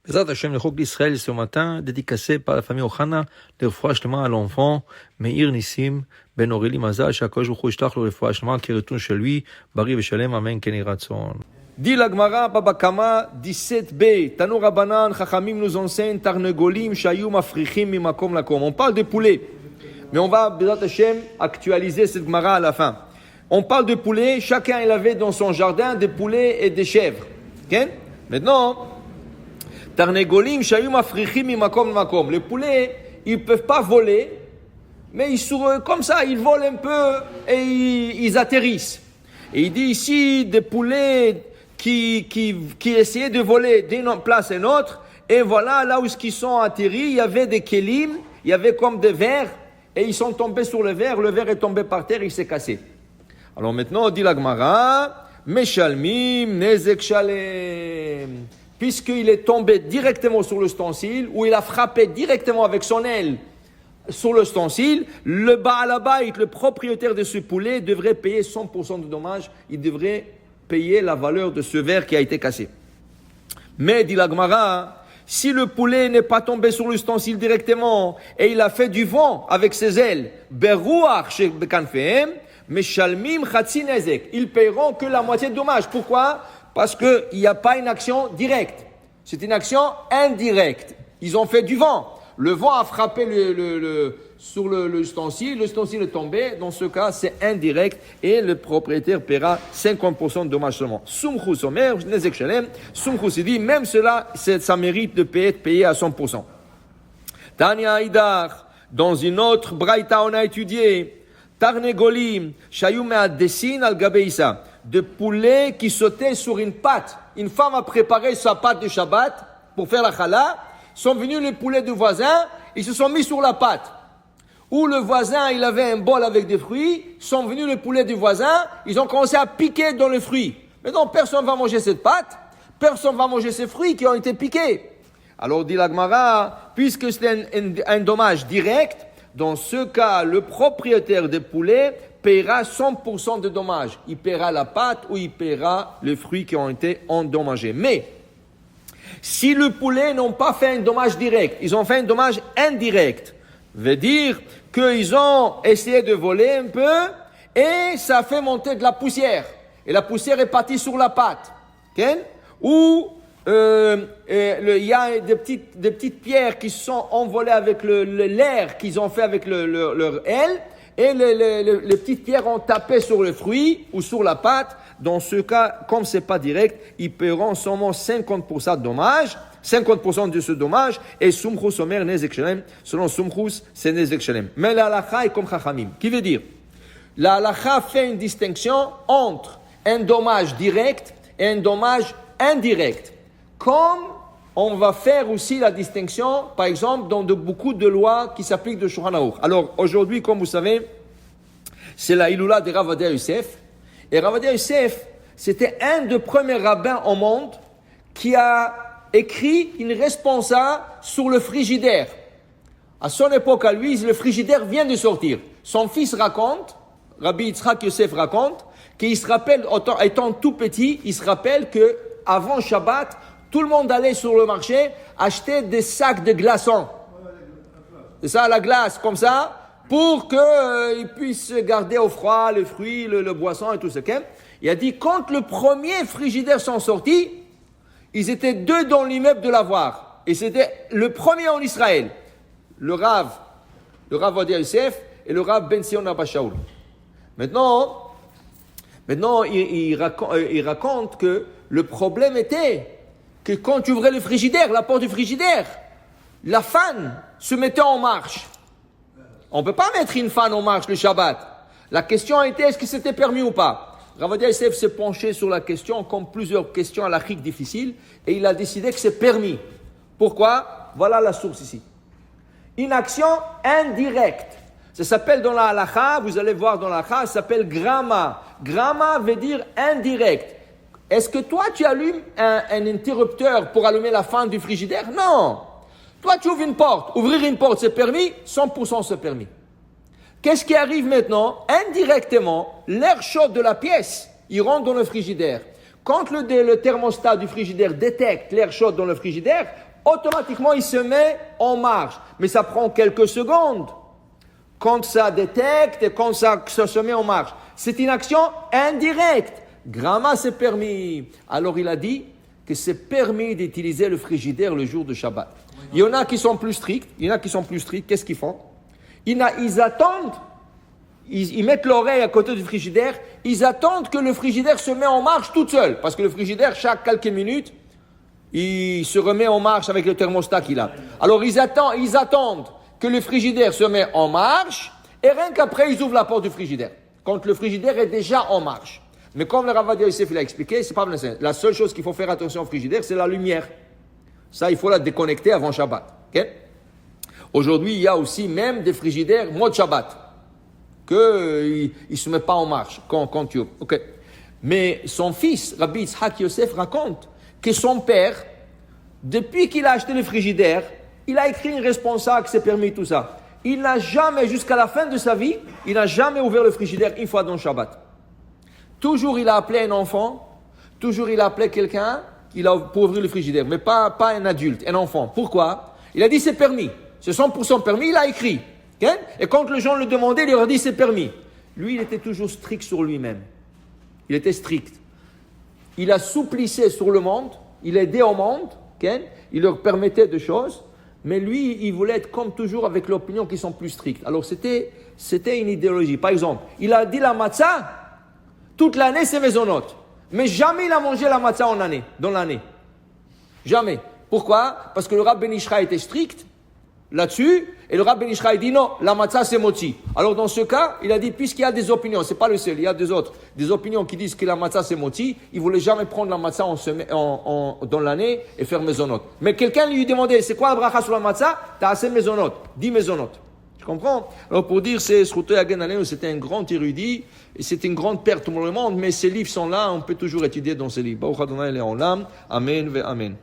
Bezrat Hashem, le Chok d'Israël ce matin, dédicacé par la famille Ohana, le refoua shlema à l'enfant, Meir Nissim, Ben Aurélie Mazal, Shakosh Ruchu Ishtach, le refoua shlema, qui retourne chez lui, Bari Veshalem, Amen, Keni Ratzon. Dit la Gemara, Baba Kama, 17b, Tanu Rabbanan, Chachamim nous enseigne, Tarnegolim, Shayum, Africhim, Mimakom Lakom. On parle de poulet, mais on va, Bezrat Hashem, actualiser cette Gemara à la fin. On parle de poulet, chacun il avait dans son jardin des poulets et des chèvres. Okay? Maintenant, Tarnegolim, Shayum, Africhim, Mimakom Lakom. Les poulets, ils ne peuvent pas voler, mais ils sont comme ça, ils volent un peu et ils atterrissent. Et il dit ici des poulets qui essayaient de voler d'une place à une autre, et voilà, là où ils sont atterris, il y avait des kelim, il y avait comme des verres, et ils sont tombés sur le verre est tombé par terre, il s'est cassé. Alors maintenant, on dit la Gemara, Meshalmim, Nezek Shalem. Puisqu'il est tombé directement sur l'ustensile, ou il a frappé directement avec son aile sur l'ustensile, le Baal Habayit, le propriétaire de ce poulet, devrait payer 100% de dommages. Il devrait payer la valeur de ce verre qui a été cassé. Mais, dit la Gemara, si le poulet n'est pas tombé sur l'ustensile directement et il a fait du vent avec ses ailes, Beruach chez Bekanfehem, Meshalmim Chatzi Nezek, ils paieront que la moitié de dommages. Pourquoi? Parce qu'il n'y a pas une action directe. C'est une action indirecte. Ils ont fait du vent. Le vent a frappé sur l'ustensile est tombé. Dans ce cas, c'est indirect et le propriétaire paiera 50% de dommages seulement. Sumchus Omer, Nezek Shalem. Sumchus dit, même cela, ça mérite de être payé à 100%. Tanya Haïdar, dans une autre braïta, on a étudié Tarnegolim, Shayum Desin al Gabeisa, de poulets qui sautaient sur une pâte. Une femme a préparé sa pâte de Shabbat pour faire la challah. Sont venus les poulets du voisin, ils se sont mis sur la pâte. Ou le voisin, il avait un bol avec des fruits, sont venus les poulets du voisin, ils ont commencé à piquer dans les fruits. Maintenant, personne ne va manger cette pâte, personne ne va manger ces fruits qui ont été piqués. Alors, dit la Gemara, puisque c'est un dommage direct, dans ce cas, le propriétaire des poulets paiera 100% de dommages. Il paiera la pâte ou il paiera les fruits qui ont été endommagés. Mais, si le poulet n'ont pas fait un dommage direct, ils ont fait un dommage indirect, veut dire qu'ils ont essayé de voler un peu et ça a fait monter de la poussière. Et la poussière est partie sur la pâte. Okay? Ou il y a des petites pierres qui se sont envolées avec l'air qu'ils ont fait avec leur aile et les petites pierres ont tapé sur le fruit ou sur la pâte. Dans ce cas, comme c'est pas direct, ils paieront seulement 50% de dommages, 50% de ce dommage, et Sumchus Omer Nezek Shalem, selon Sumchus, c'est Nezek Shalem. Mais la halakha est comme Chachamim. Qui veut dire? La halakha fait une distinction entre un dommage direct et un dommage indirect. Comme on va faire aussi la distinction, par exemple, dans beaucoup de lois qui s'appliquent de Shulchan Aruch. Alors, aujourd'hui, comme vous savez, c'est la Iloula de Rav Ovadia Yosef. Et Rav Ovadia Yosef, c'était un des premiers rabbins au monde qui a écrit une responsa sur le frigidaire. À son époque, à lui, le frigidaire vient de sortir. Son fils raconte, Rabbi Yitzhak Yosef raconte, qu'il se rappelle, étant tout petit, il se rappelle que avant Shabbat, tout le monde allait sur le marché acheter des sacs de glaçons. C'est ça, la glace, comme ça, pour qu'ils puissent garder au froid les fruits, le boisson et tout ce qu'il Il a dit, quand le premier frigidaire sont sortis, ils étaient deux dans l'immeuble de l'avoir. Et c'était le premier en Israël. Le Rav Ovadia Yosef et le Rav Ben Sion Abba Shaul. Maintenant, il raconte que le problème était que quand tu ouvrais le frigidaire, la porte du frigidaire, la fan se mettait en marche. On ne peut pas mettre une fan en marche le Shabbat. La question était, est-ce que c'était permis ou pas? Rav Ovadia Yosef s'est penché sur la question, comme plusieurs questions halachiques difficiles, et il a décidé que c'est permis. Pourquoi? Voilà la source ici. Une action indirecte. Ça s'appelle dans la halakha, vous allez voir dans la halakha, ça s'appelle grama. Grama veut dire indirect. Est-ce que toi, tu allumes un interrupteur pour allumer la fan du frigidaire? Non. Toi, tu ouvres une porte. Ouvrir une porte, c'est permis? 100% c'est permis. Qu'est-ce qui arrive maintenant? Indirectement, l'air chaud de la pièce, il rentre dans le frigidaire. Quand le thermostat du frigidaire détecte l'air chaud dans le frigidaire, automatiquement il se met en marche. Mais ça prend quelques secondes. Quand ça détecte et quand ça se met en marche. C'est une action indirecte. Gramma, c'est permis. Alors il a dit que c'est permis d'utiliser le frigidaire le jour de Shabbat. Il y en a qui sont plus stricts. Qu'est-ce qu'ils font? Ils attendent. Ils mettent l'oreille à côté du frigidaire. Ils attendent que le frigidaire se met en marche toute seule. Parce que le frigidaire, chaque quelques minutes, il se remet en marche avec le thermostat qu'il a. Alors ils attendent que le frigidaire se met en marche. Et rien qu'après, ils ouvrent la porte du frigidaire. Quand le frigidaire est déjà en marche. Mais comme le Rav Ovadia Yosef l'a expliqué, c'est pas nécessaire. La seule chose qu'il faut faire attention au frigidaire, c'est la lumière. Ça, il faut la déconnecter avant Shabbat. Okay? Aujourd'hui, il y a aussi même des frigidaires mode Shabbat. Qu'il ne se met pas en marche quand tu ouvres. Okay. Mais son fils, Rabbi Yitzhak Yosef, raconte que son père, depuis qu'il a acheté le frigidaire, il a écrit une responsable qui s'est permis tout ça. Il n'a jamais, jusqu'à la fin de sa vie, il n'a jamais ouvert le frigidaire une fois dans le Shabbat. Toujours il a appelé un enfant, toujours il a appelé quelqu'un pour ouvrir le frigidaire, mais pas un adulte, un enfant. Pourquoi? Il a dit c'est permis. C'est 100% permis, il a écrit. Okay? Et quand les gens le demandaient, il leur a dit c'est permis. Lui, il était toujours strict sur lui-même. Il était strict. Il assouplissait sur le monde, il aidait au monde, okay? Il leur permettait des choses, mais lui, il voulait être comme toujours avec l'opinion qui sont plus strictes. Alors c'était une idéologie. Par exemple, il a dit la matzah, toute l'année c'est maisonnote. Mais jamais il a mangé la matzah dans l'année. Jamais. Pourquoi? Parce que le Rav Ben Ishra était strict là-dessus, et le Rav Ben Ishra dit non, la matzah c'est moti. Alors dans ce cas, il a dit, puisqu'il y a des opinions, c'est pas le seul, il y a des autres, des opinions qui disent que la matzah c'est moti, il voulait jamais prendre la matzah dans l'année et faire maisonnote. Mais quelqu'un lui demandait, c'est quoi la bracha sur la matzah? T'as assez maisonnote, 10 maisonnotes. Tu comprends? Alors pour dire, c'était un grand érudit, et c'était une grande perte pour le monde, mais ces livres sont là, on peut toujours étudier dans ces livres. Baruch Adonai Le'olam, Amen ve Amen.